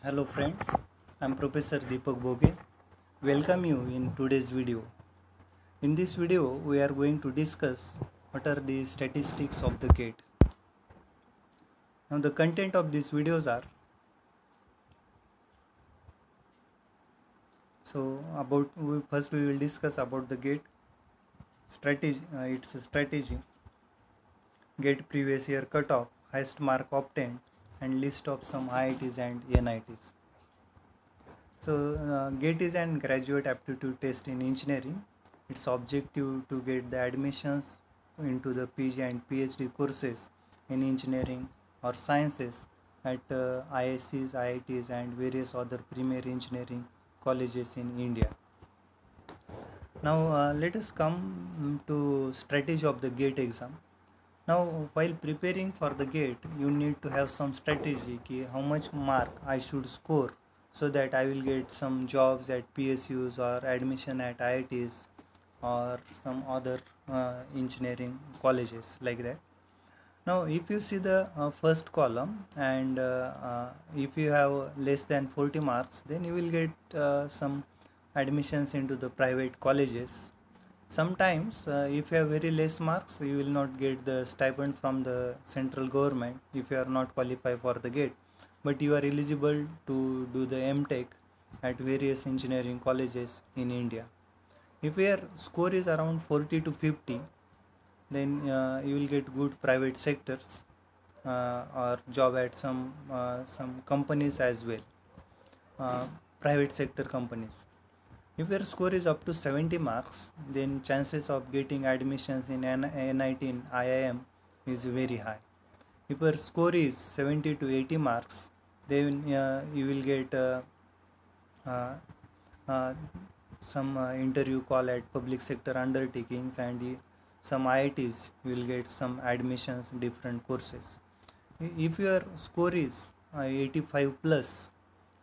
Hello friends, I am Professor Deepak Boge. Welcome you in today's video. In this video, we are going to discuss what are the statistics of the GATE. Now the content of these videos are first we will discuss about the GATE strategy, its strategy, GATE previous year cutoff, highest mark obtained, and list of some IITs and NITs. GATE is an graduate aptitude test in engineering. Its objective to get the admissions into the PG and PhD courses in engineering or sciences at IICs, IITs and various other premier engineering colleges in India. Now let us come to strategy of the GATE exam. Now while preparing for the GATE, you need to have some strategy how much mark I should score so that I will get some jobs at PSUs or admission at IITs or some other engineering colleges like that. Now if you see the first column and if you have less than 40 marks, then you will get some admissions into the private colleges. Sometimes if you have very less marks, you will not get the stipend from the central government if you are not qualified for the GATE, but you are eligible to do the MTech at various engineering colleges in India. If your score is around 40 to 50, then you will get good private sectors or job at some companies as well, private sector companies. If your score is up to 70 marks, then chances of getting admissions in NIT and IIM is very high. If your score is 70 to 80 marks, then you will get some interview call at public sector undertakings, and some IITs will get some admissions in different courses. If your score is 85 plus,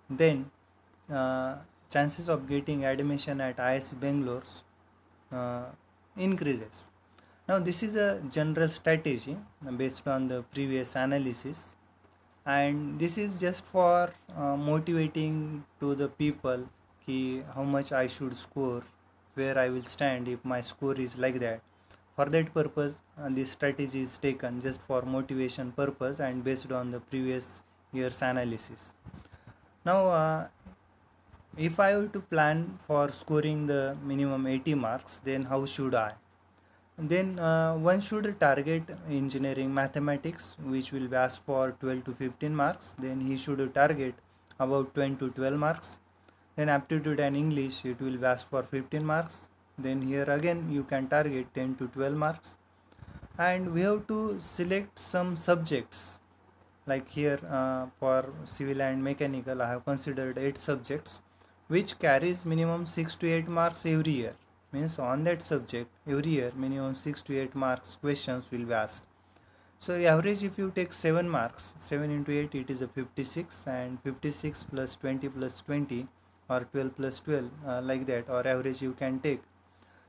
then chances of getting admission at IISc Bangalore increases. Now this is a general strategy based on the previous analysis, and this is just for motivating to the people how much I should score, where I will stand if my score is like that. For that purpose, this strategy is taken just for motivation purpose and based on the previous year's analysis. Now if I were to plan for scoring the minimum 80 marks, then how should I? Then one should target engineering mathematics, which will be asked for 12 to 15 marks. Then he should target about 20 to 12 marks. Then aptitude and English, it will be asked for 15 marks. Then here again you can target 10 to 12 marks. And we have to select some subjects. Like here for civil and mechanical, I have considered 8 subjects which carries minimum 6 to 8 marks every year. Means on that subject every year minimum 6 to 8 marks questions will be asked. So average, if you take 7 marks, 7 into 8, it is a 56, and 56 plus 20 plus 20 or 12 plus 12 like that, or average you can take.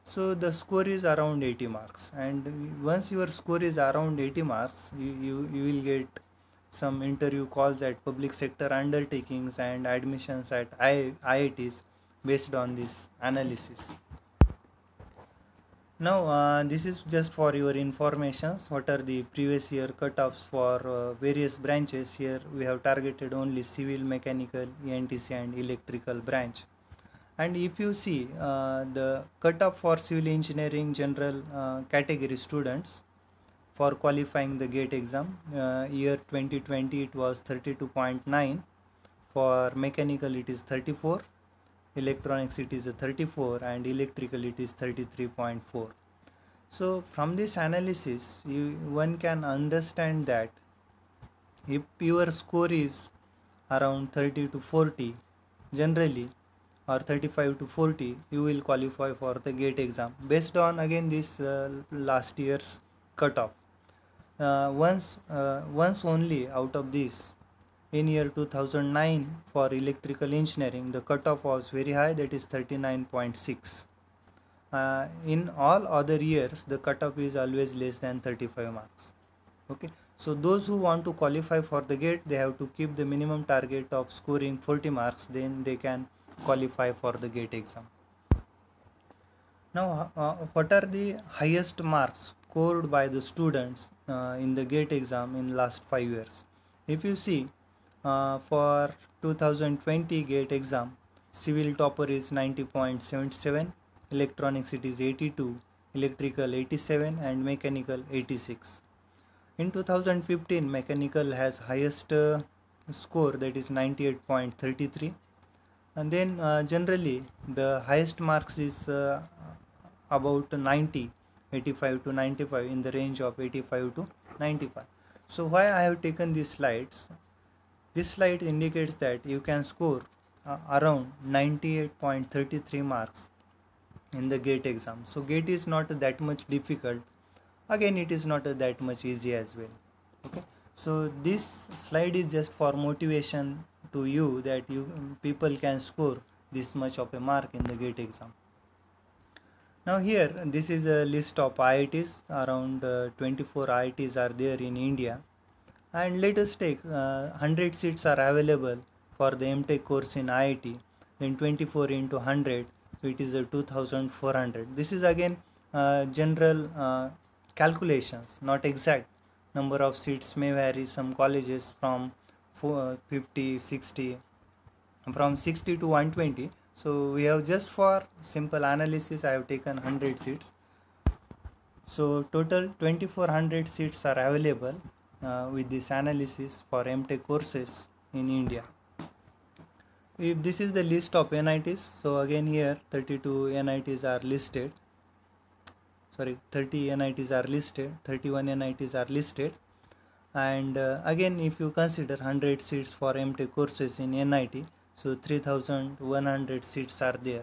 So the score is around 80 marks, and once your score is around 80 marks, you will get some interview calls at public sector undertakings and admissions at IITs based on this analysis. Now this is just for your information. What are the previous year cutoffs for various branches? Here we have targeted only civil, mechanical, ENTC and electrical branch. And if you see the cutoff for civil engineering general category students for qualifying the GATE exam, year 2020 it was 32.9, for mechanical it is 34, electronics it is a 34, and electrical it is 33.4. So from this analysis one can understand that if your score is around 30 to 40 generally, or 35 to 40, you will qualify for the GATE exam based on again this last year's cutoff. Once only out of this, in year 2009 for electrical engineering the cutoff was very high, that is 39.6. In all other years the cutoff is always less than 35 marks. Okay, So those who want to qualify for the GATE, they have to keep the minimum target of scoring 40 marks, then they can qualify for the GATE exam. Now, what are the highest marks scored by the students in the GATE exam in last 5 years? If you see, for 2020 GATE exam, civil topper is 90.77, electronics it is 82, electrical 87, and mechanical 86. In 2015, mechanical has highest score, that is 98.33, and then generally the highest marks is about 90, 85 to 95, in the range of 85 to 95. So why I have taken these slides? This slide indicates that you can score around 98.33 marks in the GATE exam. So GATE is not that much difficult. Again, it is not that much easy as well. Okay, so this slide is just for motivation to you, that people can score this much of a mark in the GATE exam. Now here, this is a list of IITs. Around 24 IITs are there in India, and let us take 100 seats are available for the MTech course in IIT. Then 24 into 100, so it is a 2400. This is again general calculations, not exact. Number of seats may vary. Some colleges from 50, 60, from 60 to 120. So we have, just for simple analysis, I have taken 100 seats. So total 2400 seats are available with this analysis for MTech courses in India. If this is the list of NITs, so again here 32 NITs are listed. 30 NITs are listed, 31 NITs are listed. And again, if you consider 100 seats for MTech courses in NIT, so 3100 seats are there.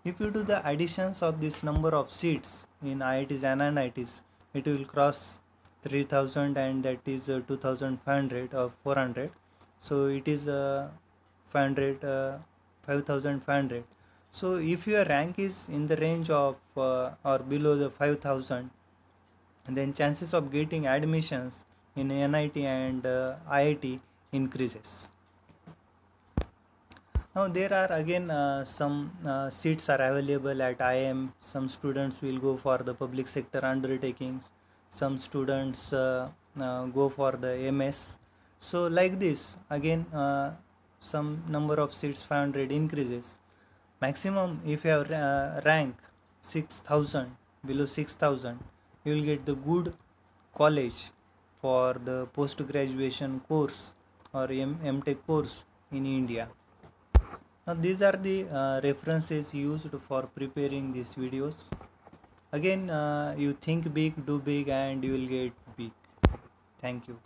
If you do the additions of this number of seats in IITs and NITs, it will cross 3000, and that is 2500 or 400. So it is 5500. So if your rank is in the range of or below the 5000, then chances of getting admissions in NIT and IIT increases. Now there are again some seats are available at IIM. Some students will go for the public sector undertakings. Some students go for the MS. So like this, again some number of seats 500 increases. Maximum, if you have rank 6000, below 6000, you will get the good college for the post graduation course or MTech course in India. Now these are the references used for preparing these videos. Again, you think big, do big, and you will get big. Thank you.